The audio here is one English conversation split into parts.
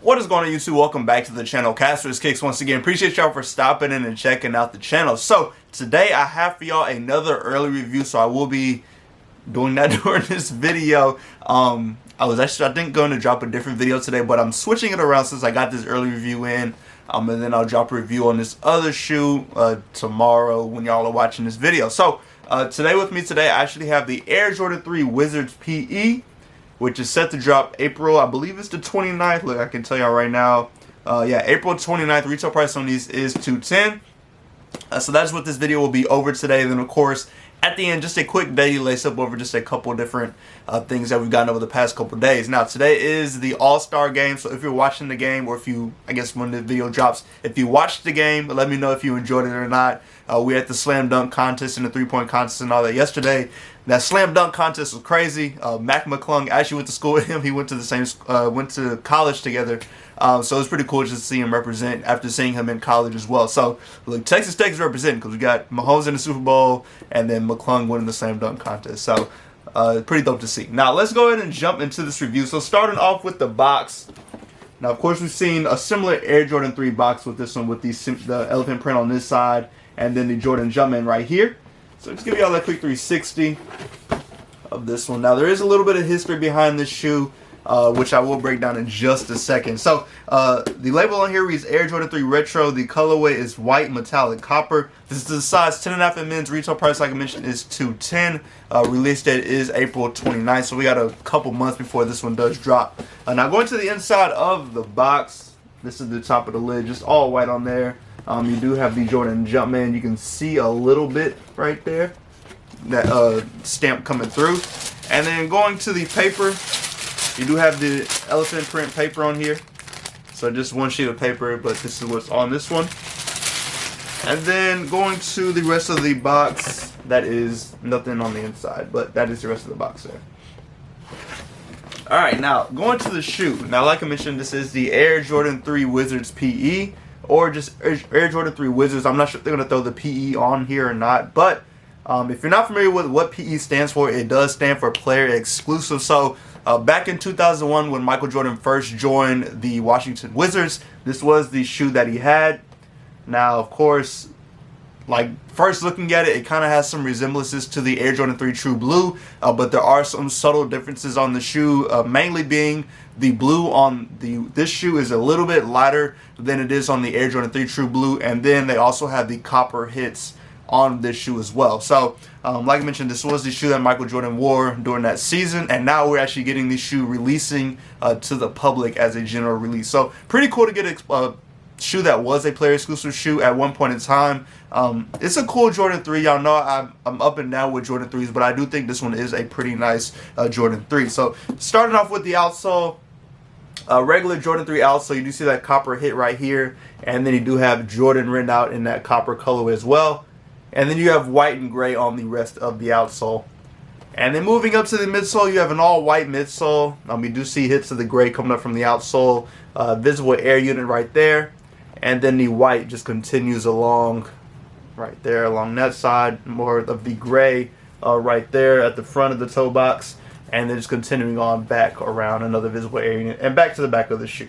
What is going on, YouTube? Welcome back to the channel. Caster's Kicks once again. Appreciate y'all for stopping in and checking out the channel. So today I have for y'all another early review, so I will be doing that during this video. I was actually, I think, going to drop a different video today, but I'm switching it around since I got this early review in. And then I'll drop a review on this other shoe tomorrow when y'all are watching this video. So today with me today, I actually have the Air Jordan 3 Wizards PE, which is set to drop April, I believe it's the 29th. Look, I can tell y'all right now. Yeah, April 29th. Retail price on these is $210. So that's what this video will be over today. Then, of course, at the end, just a quick daily lace up over just a couple different things that we've gotten over the past couple days. Now, today is the All-Star game. So if you're watching the game, or if you, I guess when the video drops, if you watched the game, let me know if you enjoyed it or not. We had the slam dunk contest and the three-point contest and all that yesterday. That slam dunk contest was crazy. Mac McClung actually went to school with him. He went to the same, went to college together. So it was pretty cool just to see him represent after seeing him in college as well. So look, Texas Tech is representing because we got Mahomes in the Super Bowl and then McClung winning the slam dunk contest. So pretty dope to see. Now let's go ahead and jump into this review. So starting off with the box. Now of course we've seen a similar Air Jordan 3 box with this one with the elephant print on this side and then the Jordan Jumpman right here. So just give y'all a quick 360 of this one. Now there is a little bit of history behind this shoe, which I will break down in just a second. So the label on here reads Air Jordan 3 Retro. The colorway is white metallic copper. This is the size 10.5 in men's. Retail price, like I mentioned, is $210. Release date is April 29th. So we got a couple months before this one does drop. Now going to the inside of the box, this is the top of the lid, just all white on there. You do have the Jordan Jumpman. You can see a little bit right there, that stamp coming through. And then going to the paper, you do have the elephant print paper on here. So just one sheet of paper, but this is what's on this one. And then going to the rest of the box, that is nothing on the inside, but that is the rest of the box there. Alright, now going to the shoe. Now like I mentioned, this is the Air Jordan 3 Wizards PE, or just Air Jordan 3 Wizards. I'm not sure if they're going to throw the PE on here or not, but if you're not familiar with what PE stands for, it does stand for player exclusive. So back in 2001 when Michael Jordan first joined the Washington Wizards, this was the shoe that he had. Now of course, like first looking at it, it kind of has some resemblances to the Air Jordan 3 True Blue, but there are some subtle differences on the shoe, mainly being the blue on this shoe is a little bit lighter than it is on the Air Jordan 3 True Blue, and then they also have the copper hits on this shoe as well. So like I mentioned, this was the shoe that Michael Jordan wore during that season, and now we're actually getting the shoe releasing to the public as a general release. So pretty cool to get a shoe that was a player exclusive shoe at one point in time. It's a cool Jordan 3. Y'all know I'm up and down with Jordan 3s, but I do think this one is a pretty nice Jordan 3. So starting off with the outsole, regular Jordan 3 outsole, you do see that copper hit right here, and then you do have Jordan written out in that copper colorway as well. And then you have white and gray on the rest of the outsole. And then moving up to the midsole, you have an all-white midsole. You do see hits of the gray coming up from the outsole. Visible air unit right there. And then the white just continues along right there, along that side. More of the gray right there at the front of the toe box. And then just continuing on back around another visible air unit. And back to the back of the shoe.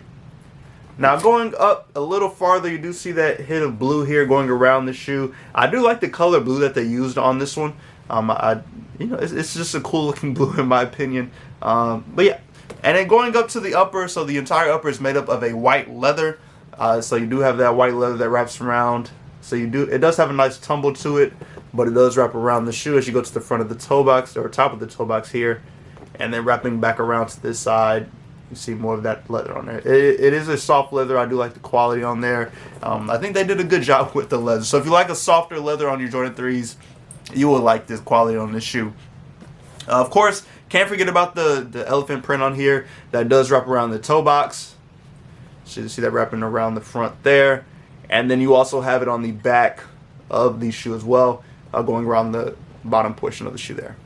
Now going up a little farther, you do see that hit of blue here going around the shoe. I do like the color blue that they used on this one. It's just a cool looking blue in my opinion. But yeah, and then going up to the upper, so the entire upper is made up of a white leather. So you do have that white leather that wraps around. So it does have a nice tumble to it, but it does wrap around the shoe as you go to the front of the toe box, or top of the toe box here, and then wrapping back around to this side. You see more of that leather on there. It is a soft leather. I do like the quality on there. I think they did a good job with the leather. So if you like a softer leather on your Jordan 3s, you will like this quality on this shoe. Of course, can't forget about the elephant print on here. That does wrap around the toe box. So you see that wrapping around the front there. And then you also have it on the back of the shoe as well, going around the bottom portion of the shoe there.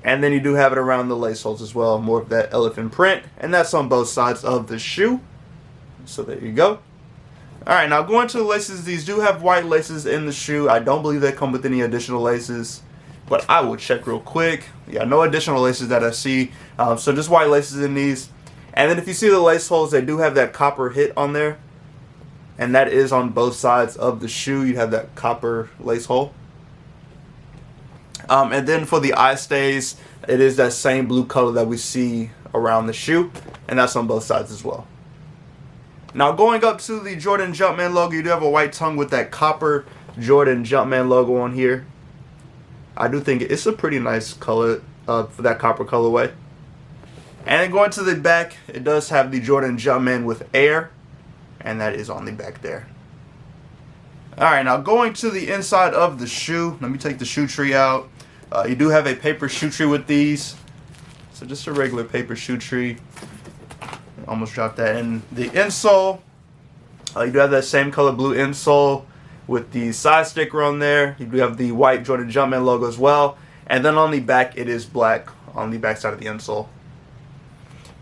And then you do have it around the lace holes as well, more of that elephant print. And that's on both sides of the shoe. So there you go. Alright, now going to the laces, these do have white laces in the shoe. I don't believe they come with any additional laces, but I will check real quick. Yeah, no additional laces that I see. So just white laces in these. And then if you see the lace holes, they do have that copper hit on there. And that is on both sides of the shoe. You have that copper lace hole. And then for the eye stays, it is that same blue color that we see around the shoe. And that's on both sides as well. Now going up to the Jordan Jumpman logo, you do have a white tongue with that copper Jordan Jumpman logo on here. I do think it's a pretty nice color for that copper colorway. And then going to the back, it does have the Jordan Jumpman with air, and that is on the back there. Alright, now going to the inside of the shoe, let me take the shoe tree out. You do have a paper shoe tree with these. So just a regular paper shoe tree. Almost dropped that. And the insole, you do have that same color blue insole with the side sticker on there. You do have the white Jordan Jumpman logo as well. And then on the back, it is black on the back side of the insole.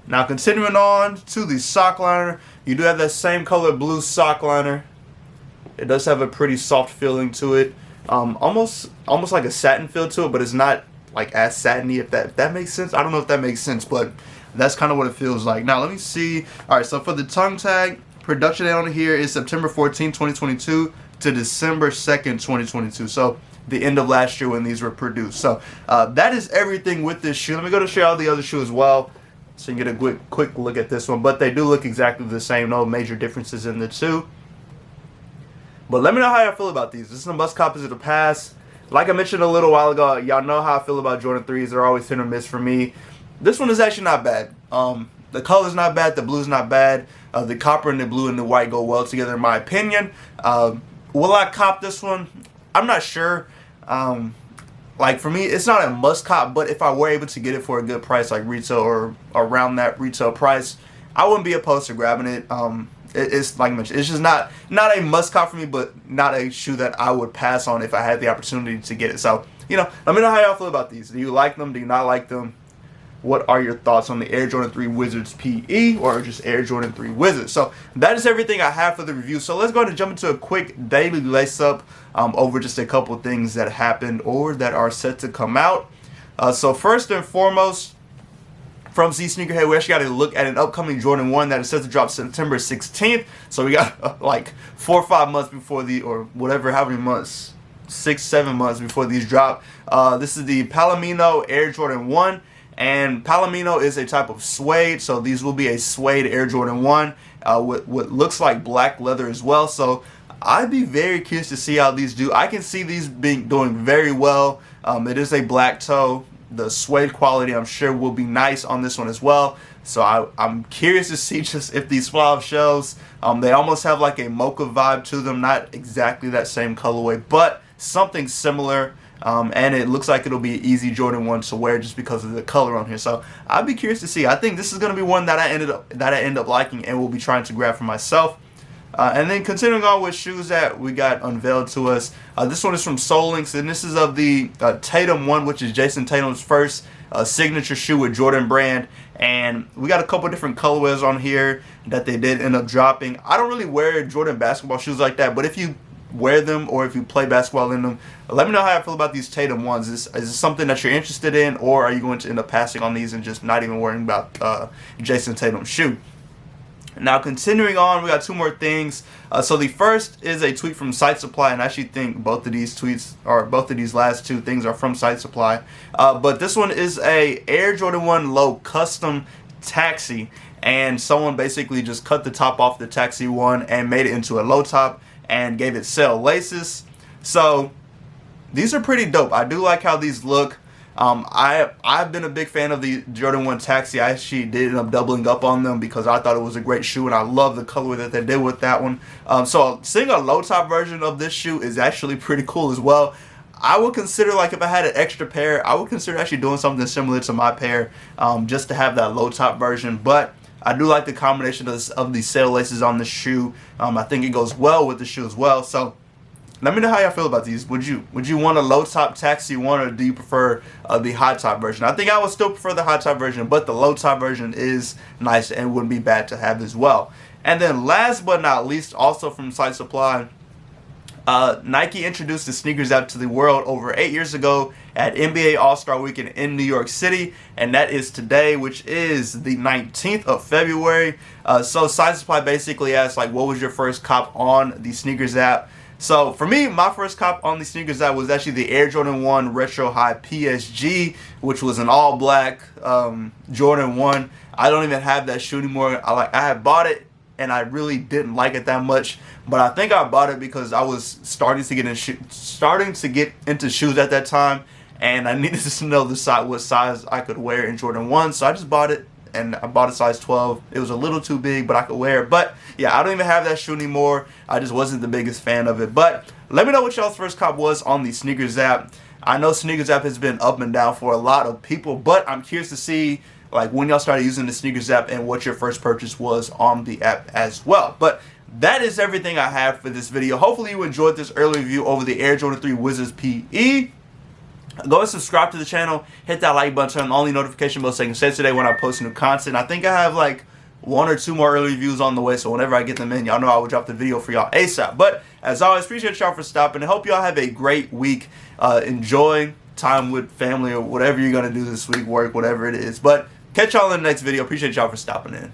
Now continuing on to the sock liner, you do have that same color blue sock liner. It does have a pretty soft feeling to it, almost like a satin feel to it, but it's not like as satiny, if that makes sense. I don't know if that makes sense, but that's kind of what it feels like. Now let me see. All right, so for the tongue tag, production date on here is September 14, 2022 to December 2nd, 2022. So the end of last year when these were produced. So that is everything with this shoe. Let me go to show you all the other shoe as well, so you can get a quick look at this one. But they do look exactly the same. No major differences in the two. But let me know how y'all feel about these. This is a must cop, is it a pass? Like I mentioned a little while ago, y'all know how I feel about Jordan 3s. They're always hit or miss for me. This one is actually not bad. The color's not bad. The blue's not bad. The copper and the blue and the white go well together in my opinion. Will I cop this one? I'm not sure. Like for me, it's not a must cop, but if I were able to get it for a good price, like retail or around that retail price, I wouldn't be opposed to grabbing it. It's like I mentioned, it's just not a must cop for me, but not a shoe that I would pass on if I had the opportunity to get it. So, you know, let me know how y'all feel about these. Do you like them? Do you not like them? What are your thoughts on the Air Jordan 3 Wizards PE or just Air Jordan 3 Wizards? So that is everything I have for the review. So let's go ahead and jump into a quick daily lace up over just a couple things that happened or that are set to come out. So first and foremost, from Z Sneakerhead, we actually got to look at an upcoming Jordan 1 that is set to drop September 16th. So we got like 4 or 5 months before or whatever, how many months? 6, 7 months before these drop. This is the Palomino Air Jordan 1. And Palomino is a type of suede, so these will be a suede Air Jordan 1 with what looks like black leather as well. So I'd be very curious to see how these do. I can see these doing very well. It is a black toe. The suede quality, I'm sure, will be nice on this one as well. So I'm curious to see just if these fly off shelves. They almost have like a mocha vibe to them. Not exactly that same colorway, but something similar. And it looks like it'll be an easy Jordan 1 to wear just because of the color on here. So I'd be curious to see. I think this is going to be one that I end up liking and will be trying to grab for myself. And then continuing on with shoes that we got unveiled to us. This one is from Soul Links, and this is of the Tatum 1, which is Jason Tatum's first signature shoe with Jordan brand. And we got a couple different colorways on here that they did end up dropping. I don't really wear Jordan basketball shoes like that, but if you wear them or if you play basketball in them, let me know how I feel about these Tatum 1s. Is this something that you're interested in, or are you going to end up passing on these and just not even worrying about Jason Tatum's shoe? Now continuing on, we got 2 more things. So the first is a tweet from Site Supply, and I actually think both of these tweets, or both of these last 2 things, are from Site Supply. But this one is a Air Jordan 1 Low custom taxi, and someone basically just cut the top off the taxi 1 and made it into a low top and gave it sail laces. So these are pretty dope. I do like how these look. I've been a big fan of the Jordan 1 Taxi. I actually did end up doubling up on them because I thought it was a great shoe, and I love the color that they did with that one. So seeing a low top version of this shoe is actually pretty cool as well. I would consider, like, if I had an extra pair, I would consider actually doing something similar to my pair, just to have that low top version. But I do like the combination of the sail laces on the shoe. I think it goes well with the shoe as well. So let me know how y'all feel about these. Would you want a low top Taxi 1, or do you prefer the high top version? I think I would still prefer the high top version, but the low top version is nice and wouldn't be bad to have as well. And then last but not least, also from Site Supply, Nike introduced the sneakers app to the world over 8 years ago at NBA All-Star Weekend in New York City, and that is today, which is the 19th of February. So Size Supply basically asked, like, what was your first cop on the sneakers app? So for me, my first cop on the sneakers app was actually the Air Jordan 1 Retro High PSG, which was an all black Jordan 1. I don't even have that shoe anymore. I had bought it and I really didn't like it that much, but I think I bought it because I was starting to get into shoes at that time, and I needed to know what size I could wear in Jordan 1. So I just bought it, and I bought a size 12. It was a little too big, but I could wear it. But yeah, I don't even have that shoe anymore. I just wasn't the biggest fan of it. But let me know what y'all's first cop was on the sneakers app. I know sneakers app has been up and down for a lot of people, but I'm curious to see like when y'all started using the sneakers app and what your first purchase was on the app as well. But that is everything I have for this video. Hopefully you enjoyed this early review over the Air Jordan 3 Wizards PE. Go and subscribe to the channel, hit that like button, turn on the only notification bell so you can stay today when I post new content. I think I have like 1 or 2 more early reviews on the way, so whenever I get them in, y'all know I will drop the video for y'all ASAP. But as always, appreciate y'all for stopping. I hope y'all have a great week. Enjoy time with family or whatever you're gonna do this week, work, whatever it is. But catch y'all in the next video. Appreciate y'all for stopping in.